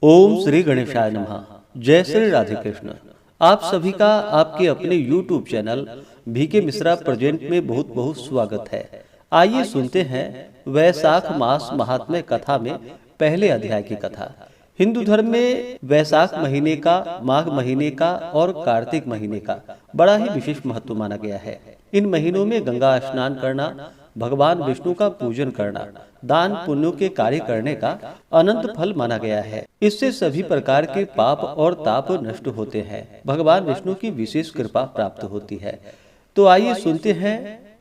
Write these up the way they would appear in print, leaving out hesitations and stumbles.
ओम श्री गणेशाय नमः। जय श्री राधे कृष्ण। आप सभी का आपके अपने YouTube channel VK Mishra present में बहुत बहुत स्वागत है। आइए सुनते हैं वैशाख मास महात्म्य कथा में पहले अध्याय की कथा। हिंदू धर्म में वैशाख महीने का, माघ महीने का और कार्तिक महीने का बड़ा ही विशेष महत्व माना गया है। इन महीनों में गंगा स्नान करना, भगवान विष्णु का पूजन करना, दान पुण्यों के कार्य करने का अनंत फल माना गया है। इससे सभी प्रकार के पाप और ताप नष्ट होते हैं, भगवान विष्णु की विशेष कृपा प्राप्त होती है। तो आइए सुनते हैं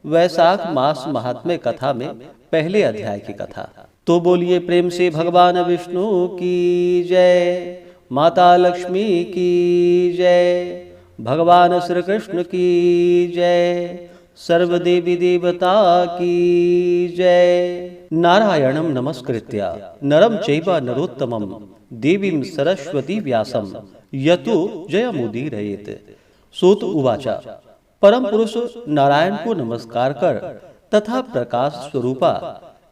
वैशाख मास महात्म्य कथा में पहले अध्याय की कथा। तो बोलिए प्रेम से भगवान विष्णु की जय, माता लक्ष्मी की जय, भगवान श्री कृष्ण की जय, सर्व देवी देवता की जय। नारायणं नमस्कृत्य नरं चैव नरोत्तमं देवीं सरस्वती व्यासं यतो जयमुदीरयेत्। सूत उवाच। परम पुरुष नारायण को नमस्कार कर तथा प्रकाश स्वरूपा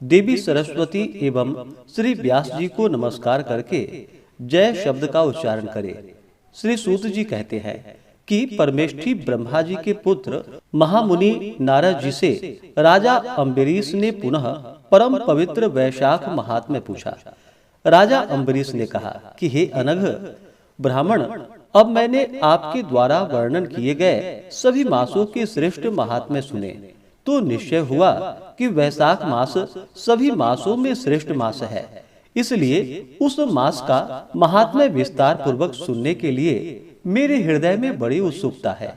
देवी सरस्वती एवं श्री व्यास जी को नमस्कार करके जय शब्द का उच्चारण करे। श्री सूत जी कहते हैं कि परमेष्ठी ब्रह्मा जी के पुत्र महामुनि नारद जी से राजा अम्बरीश ने पुनः परम पवित्र वैशाख महात्म्य पूछा। राजा अम्बरीश ने कहा कि हे अनघ ब्राह्मण, अब मैंने आपके द्वारा वर्णन किए गए सभी मासों के श्रेष्ठ महात्म्य सुने तो निश्चय हुआ कि वैशाख मास सभी मासों में श्रेष्ठ मास है। इसलिए उस मास का महात्म्य विस्तार पूर्वक सुनने के लिए मेरे हृदय में बड़ी उत्सुकता है।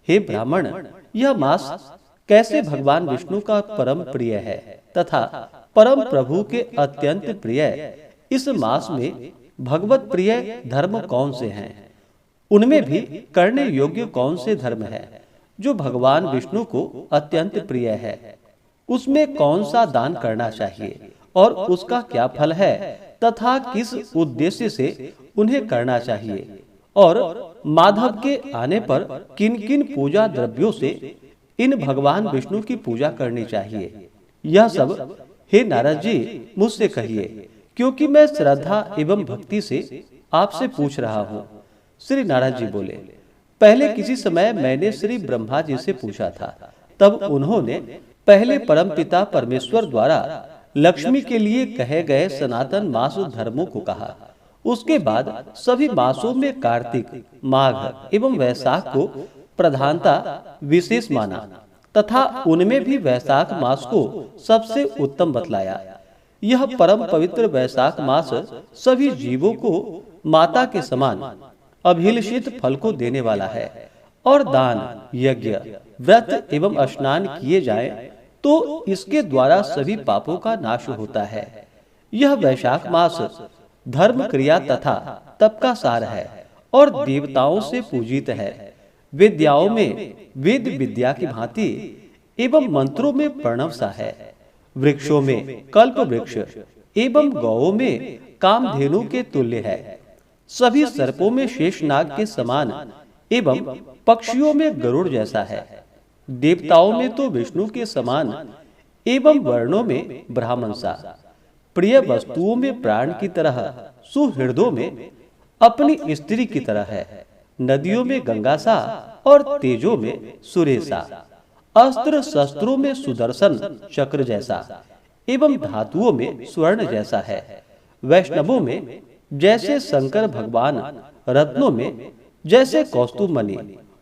हे ब्राह्मण, यह मास कैसे भगवान विष्णु का परम प्रिय है तथा परम प्रभु के अत्यंत प्रिय, इस मास में भगवत प्रिय धर्म कौन से हैं? उनमें भी करने योग्य कौन से धर्म है जो भगवान विष्णु को अत्यंत प्रिय है? उसमें कौन सा दान करना चाहिए और उसका क्या फल है तथा किस उद्देश्य से उन्हें करना चाहिए, और माधव के आने पर किन किन पूजा द्रव्यों से इन भगवान विष्णु की पूजा करनी चाहिए, यह सब हे नारद जी मुझसे कहिए, क्योंकि मैं श्रद्धा एवं भक्ति से आपसे पूछ रहा हूँ। श्री नारद जी बोले, पहले किसी समय मैंने श्री ब्रह्मा जी से पूछा था, तब उन्होंने पहले परमपिता परमेश्वर द्वारा लक्ष्मी के लिए कहे गए सनातन मास धर्मों को कहा। उसके बाद सभी मासों में कार्तिक, माघ एवं वैशाख को प्रधानता विशेष माना तथा उनमें भी वैशाख मास को सबसे उत्तम बतलाया। यह परम पवित्र वैशाख मास सभी जीवों को माता के समान अभिलषित फल को देने वाला है, और दान, यज्ञ, व्रत एवं स्नान किए जाए तो इसके द्वारा सभी पापों का नाश होता है। यह वैशाख मास धर्म, क्रिया तथा तप का सार है और देवताओं से पूजित है। विद्याओं में वेद विद्या की भांति एवं मंत्रों में प्रणव सा है। वृक्षों में कल्प वृक्ष एवं गौओं में कामधेनु के तुल्य है। सभी सर्पों में शेषनाग के समान एवं पक्षियों में गरुड़ जैसा है। देवताओं में तो विष्णु के समान एवं वर्णों में ब्राह्मण सा। प्रिय वस्तुओं में प्राण की तरह, सुहृदों में अपनी स्त्री की तरह है। नदियों में गंगा सा और तेजों में सूर्य सा। अस्त्र शस्त्रों में सुदर्शन चक्र जैसा एवं धातुओं में स्वर्ण जैसा है। वैष्णवों में जैसे शंकर भगवान, रत्नों में जैसे कौस्तुभ मणि,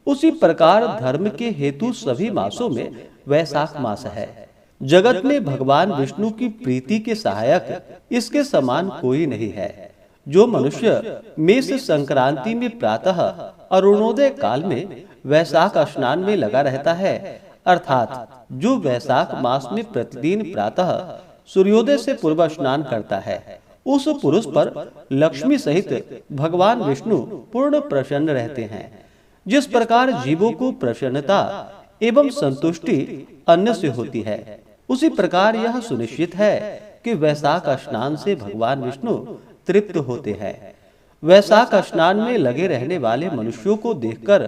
उसी प्रकार धर्म के हेतु सभी मासों में वैशाख मास है। जगत में भगवान विष्णु की प्रीति के सहायक इसके समान कोई नहीं है। जो मनुष्य मेष संक्रांति में प्रातः अरुणोदय काल में वैशाख स्नान में लगा रहता है, अर्थात जो वैशाख मास में प्रतिदिन प्रातः सूर्योदय से पूर्व स्नान करता है, उस पुरुष पर लक्ष्मी सहित भगवान विष्णु पूर्ण प्रसन्न रहते हैं। जिस प्रकार जीवों को प्रसन्नता एवं संतुष्टि अन्न से होती है, उसी प्रकार यह सुनिश्चित है कि वैशाख स्नान से भगवान विष्णु तृप्त होते हैं। वैशाख स्नान में लगे रहने वाले मनुष्यों को देखकर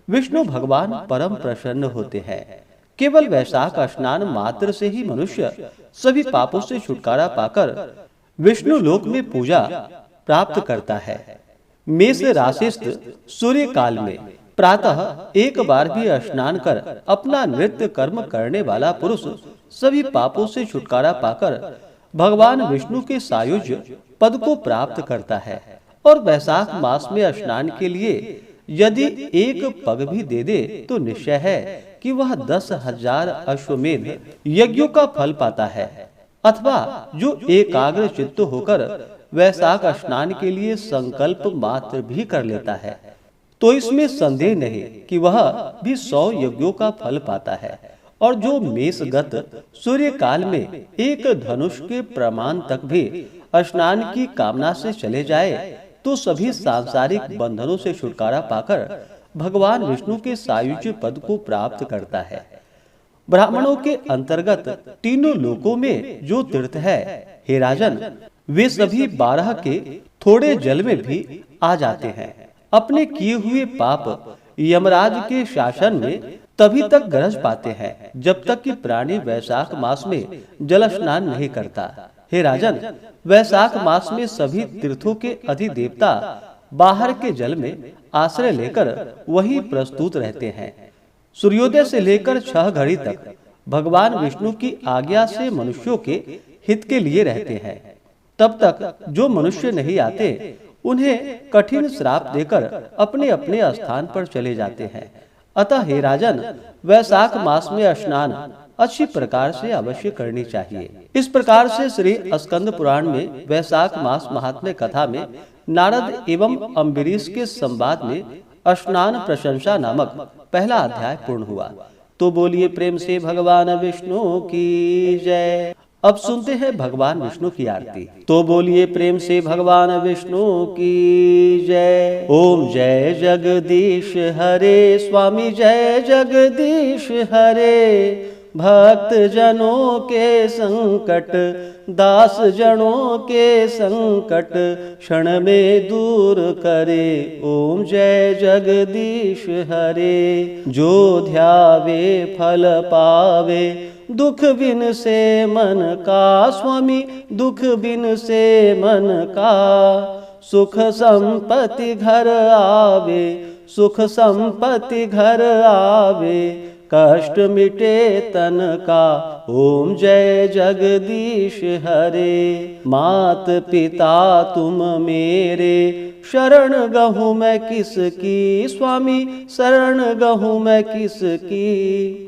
विष्णु भगवान परम प्रसन्न होते हैं। केवल वैशाख स्नान मात्र से ही मनुष्य सभी पापों से छुटकारा पाकर विष्णु लोक में पूजा प्राप्त करता है। मेष राशिस्थ सूर्य काल में प्रातः एक बार भी स्नान कर अपना नृत्य कर्म करने वाला पुरुष सभी पापों से छुटकारा पाकर भगवान विष्णु के सायुज्य पद को प्राप्त करता है। और वैशाख मास में स्नान के लिए यदि एक पग भी दे दे तो निश्चय है कि वह 10,000 अश्वमेध यज्ञों का फल पाता है। अथवा जो एकाग्र चित्त होकर वैशाख स्नान के लिए संकल्प मात्र भी कर लेता है तो इसमें संदेह नहीं कि वह भी 100 यज्ञों का फल पाता है। और जो मेषगत सूर्य काल में एक धनुष के प्रमाण तक भी स्नान की कामना से चले जाए तो सभी सांसारिक बंधनों से छुटकारा पाकर भगवान विष्णु के सायुज्य पद को प्राप्त करता है। ब्राह्मणों के अंतर्गत तीनों लोकों में जो तीर्थ है, हे राजन, वे सभी 12 के थोड़े जल में भी आ जाते हैं। अपने किए हुए पाप यमराज के शासन में तभी तक गरज पाते हैं जब तक कि प्राणी वैशाख मास में जल स्नान नहीं करता। हे राजन, वैशाख मास में सभी तीर्थों के अधिदेवता बाहर के जल में आश्रय लेकर वही प्रस्तुत रहते हैं। सूर्योदय से लेकर 6 घड़ी तक भगवान विष्णु की आज्ञा से मनुष्यों के हित के लिए रहते हैं। तब तक जो मनुष्य नहीं आते उन्हें कठिन श्राप देकर अपने अपने स्थान पर चले जाते हैं। अतः हे राजन, वैशाख मास में स्नान अच्छी प्रकार से अवश्य करनी चाहिए। इस प्रकार से श्री स्कंद पुराण में वैशाख मास महात्म्य कथा में नारद एवं अम्बरीश के संवाद में स्नान प्रशंसा नामक पहला अध्याय पूर्ण हुआ। तो बोलिए प्रेम से भगवान विष्णु की जय। अब सुनते हैं भगवान विष्णु की आरती। तो बोलिए प्रेम से भगवान विष्णु की जय। ओम जय जगदीश हरे स्वामी, जय जगदीश हरे। भक्त जनों के संकट, दास जनों के संकट क्षण में दूर करे। ओम जय जगदीश हरे। जो ध्यावे फल पावे, दुख बिन से मन का स्वामी, दुख बिन से मन का। सुख संपत्ति घर आवे, सुख संपत्ति घर आवे। कष्ट मिटे तन का। ओम जय जगदीश हरे। मात पिता तुम मेरे, शरण गहूँ मैं किसकी स्वामी, शरण गहूँ मैं किसकी।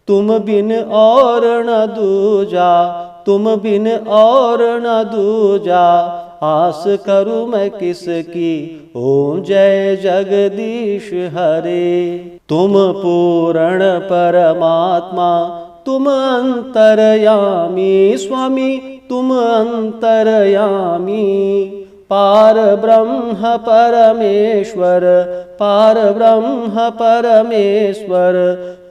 तुम बिन और न दूजा, तुम बिन और न दूजा। आस करूं मैं किसकी। ओम जय जगदीश हरे। तुम पूर्ण परमात्मा, तुम अंतर्यामी स्वामी, तुम अंतर्यामी। पार ब्रह्म परमेश्वर, पार ब्रह्म परमेश्वर।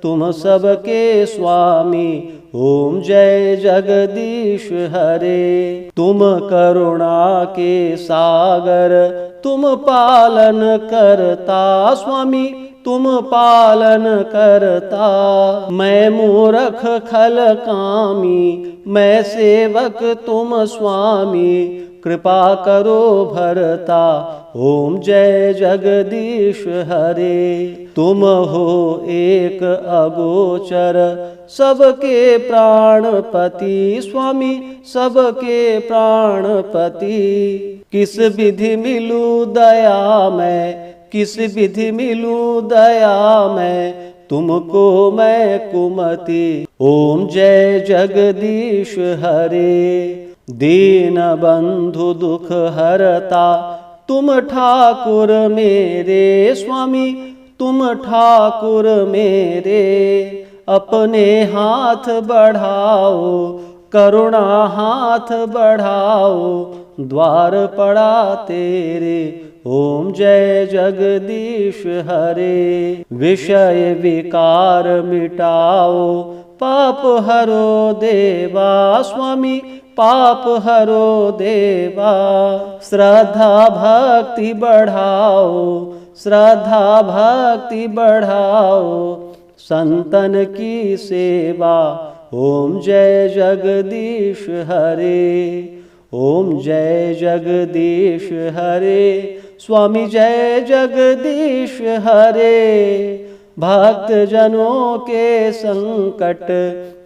तुम सबके स्वामी। ओम जय जगदीश हरे। तुम करुणा के सागर, तुम पालन करता स्वामी, तुम पालन करता। मैं मूर्ख खल कामी, मैं सेवक तुम स्वामी। कृपा करो भरता। ओम जय जगदीश हरे। तुम हो एक अगोचर, सबके प्राणपति स्वामी, सबके प्राणपति। किस विधि मिलूं दया मैं, किस विधि मिलूं दया मैं। तुमको मैं कुमति। ओम जय जगदीश हरे। दीन बंधु दुख हरता, तुम ठाकुर मेरे स्वामी, तुम ठाकुर मेरे। अपने हाथ बढ़ाओ, करुणा हाथ बढ़ाओ। द्वार पड़ा तेरे। ओम जय जगदीश हरे। विषय विकार मिटाओ, पाप हरो देवा स्वामी, पाप हरो देवा। श्रद्धा भक्ति बढ़ाओ, श्रद्धा भक्ति बढ़ाओ। संतन की सेवा। ओम जय जगदीश हरे। ओम जय जगदीश हरे, स्वामी जय जगदीश हरे। भक्त जनों के संकट,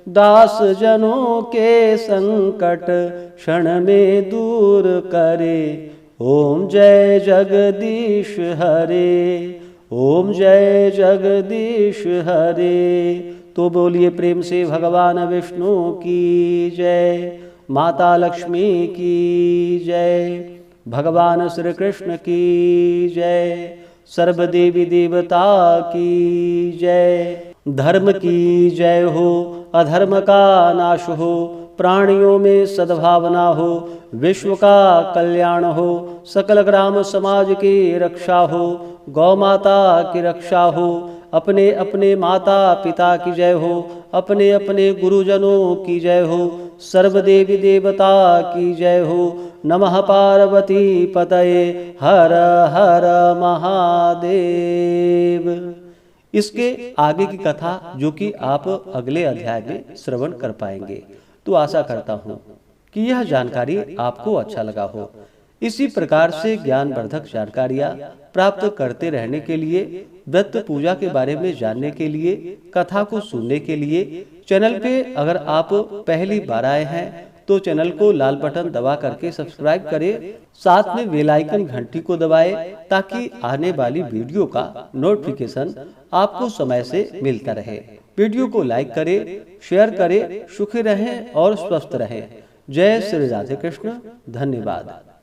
दास जनों के संकट, क्षण में दूर करे। ओम जय जगदीश हरे, ओम जय जगदीश हरे। तो बोलिए प्रेम से भगवान विष्णु की जय, माता लक्ष्मी की जय, भगवान श्री कृष्ण की जय, सर्व देवी देवता की जय। धर्म की जय हो, अधर्म का नाश हो, प्राणियों में सद्भावना हो, विश्व का कल्याण हो, सकल ग्राम समाज की रक्षा हो, गौ माता की रक्षा हो, अपने अपने माता पिता की जय हो, अपने अपने गुरुजनों की जय हो, सर्व देवी देवता की जय हो। नमः पार्वती पतये हर हर महादेव। इसके आगे की कथा जो कि आप अगले अध्याय में श्रवण कर पाएंगे। तो आशा करता हूँ कि यह जानकारी आपको अच्छा लगा हो। इसी प्रकार से ज्ञानवर्धक जानकारियाँ प्राप्त करते रहने के लिए, व्रत पूजा के बारे में जानने के लिए, कथा को सुनने के लिए चैनल पे अगर आप पहली बार आए हैं तो चैनल को लाल बटन दबा करके सब्सक्राइब करें, साथ में बेल आइकन घंटी को दबाएं ताकि आने वाली वीडियो का नोटिफिकेशन आपको समय से मिलता रहे। वीडियो को लाइक करें, शेयर करें। सुखी रहें और स्वस्थ रहें। जय श्री राधे कृष्ण। धन्यवाद।